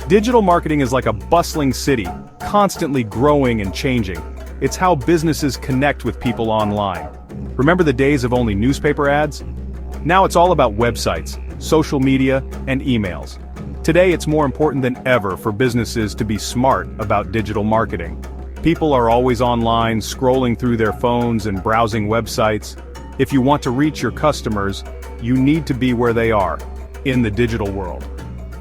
Digital marketing is like a bustling city, constantly growing and changing. It's how businesses connect with people online. Remember the days of only newspaper ads? Now it's all about websites, social media, and emails. Today it's more important than ever for businesses to be smart about digital marketing. People are always online, scrolling through their phones and browsing websites. If you want to reach your customers, you need to be where they are, in the digital world.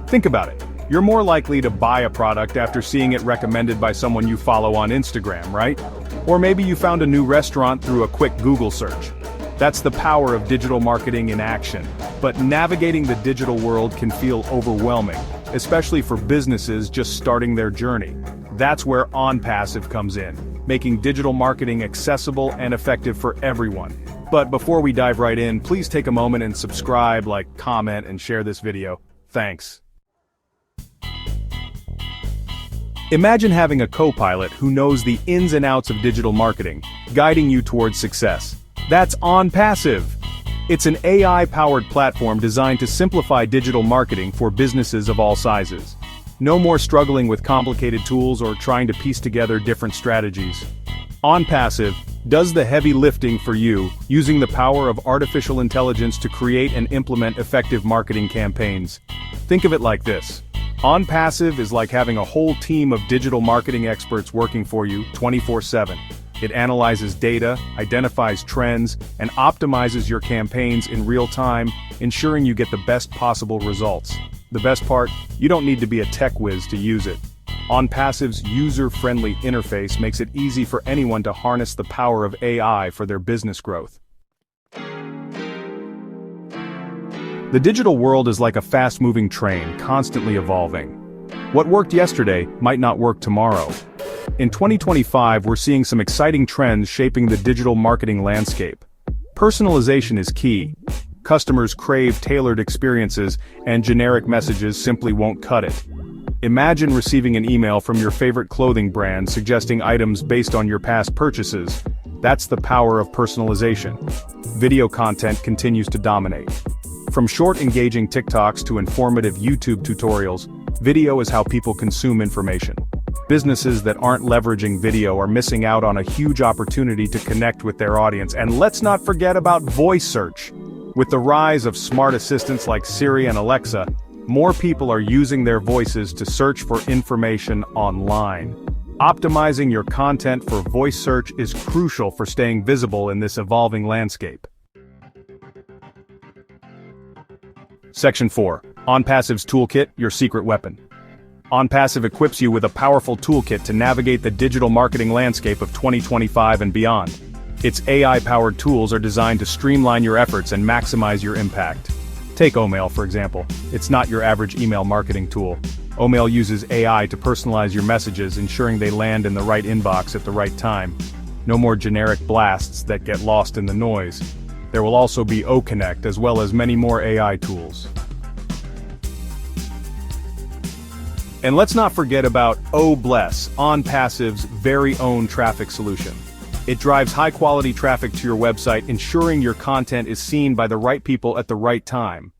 Think about it. You're more likely to buy a product after seeing it recommended by someone you follow on Instagram, right? Or maybe you found a new restaurant through a quick Google search. That's the power of digital marketing in action. But navigating the digital world can feel overwhelming, especially for businesses just starting their journey. That's where ONPASSIVE comes in, making digital marketing accessible and effective for everyone. But before we dive right in, please take a moment and subscribe, like, comment, and share this video. Thanks. Imagine having a co-pilot who knows the ins and outs of digital marketing, guiding you towards success. That's ONPASSIVE. It's an AI-powered platform designed to simplify digital marketing for businesses of all sizes. No more struggling with complicated tools or trying to piece together different strategies. ONPASSIVE does the heavy lifting for you, using the power of artificial intelligence to create and implement effective marketing campaigns. Think of it like this. ONPASSIVE is like having a whole team of digital marketing experts working for you 24/7. It analyzes data, identifies trends, and optimizes your campaigns in real time, ensuring you get the best possible results. The best part, you don't need to be a tech whiz to use it. ONPASSIVE's user-friendly interface makes it easy for anyone to harness the power of AI for their business growth. The digital world is like a fast-moving train, constantly evolving. What worked yesterday might not work tomorrow. In 2025, we're seeing some exciting trends shaping the digital marketing landscape. Personalization is key. Customers crave tailored experiences, and generic messages simply won't cut it. Imagine receiving an email from your favorite clothing brand suggesting items based on your past purchases. That's the power of personalization. Video content continues to dominate. From short engaging TikToks to informative YouTube tutorials, video is how people consume information. Businesses that aren't leveraging video are missing out on a huge opportunity to connect with their audience. And let's not forget about voice search. With the rise of smart assistants like Siri and Alexa, more people are using their voices to search for information online. Optimizing your content for voice search is crucial for staying visible in this evolving landscape. Section 4. ONPASSIVE's Toolkit, your secret weapon. ONPASSIVE equips you with a powerful toolkit to navigate the digital marketing landscape of 2025 and beyond. Its AI-powered tools are designed to streamline your efforts and maximize your impact. Take Omail, for example. It's not your average email marketing tool. Omail uses AI to personalize your messages, ensuring they land in the right inbox at the right time. No more generic blasts that get lost in the noise. There will also be OConnect as well as many more AI tools. And let's not forget about OBless, ONPASSIVE's very own traffic solution. It drives high-quality traffic to your website, ensuring your content is seen by the right people at the right time.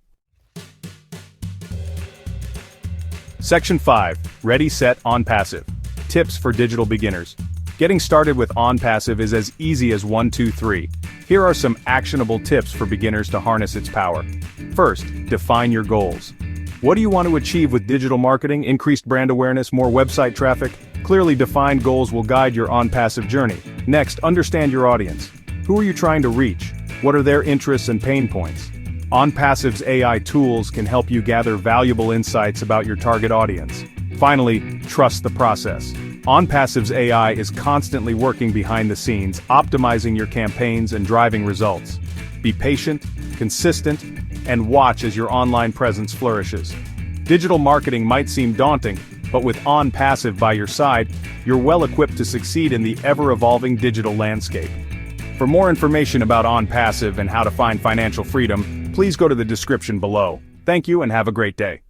Section 5. Ready, Set, ONPASSIVE. Tips for digital beginners. Getting started with ONPASSIVE is as easy as 1, 2, 3. Here are some actionable tips for beginners to harness its power. First, define your goals. What do you want to achieve with digital marketing? Increased brand awareness, more website traffic? Clearly defined goals will guide your ONPASSIVE journey. Next, understand your audience. Who are you trying to reach? What are their interests and pain points? ONPASSIVE's AI tools can help you gather valuable insights about your target audience. Finally, trust the process. ONPASSIVE's AI is constantly working behind the scenes, optimizing your campaigns and driving results. Be patient, consistent, and watch as your online presence flourishes. Digital marketing might seem daunting, but with ONPASSIVE by your side, you're well equipped to succeed in the ever-evolving digital landscape. For more information about ONPASSIVE and how to find financial freedom, please go to the description below. Thank you and have a great day.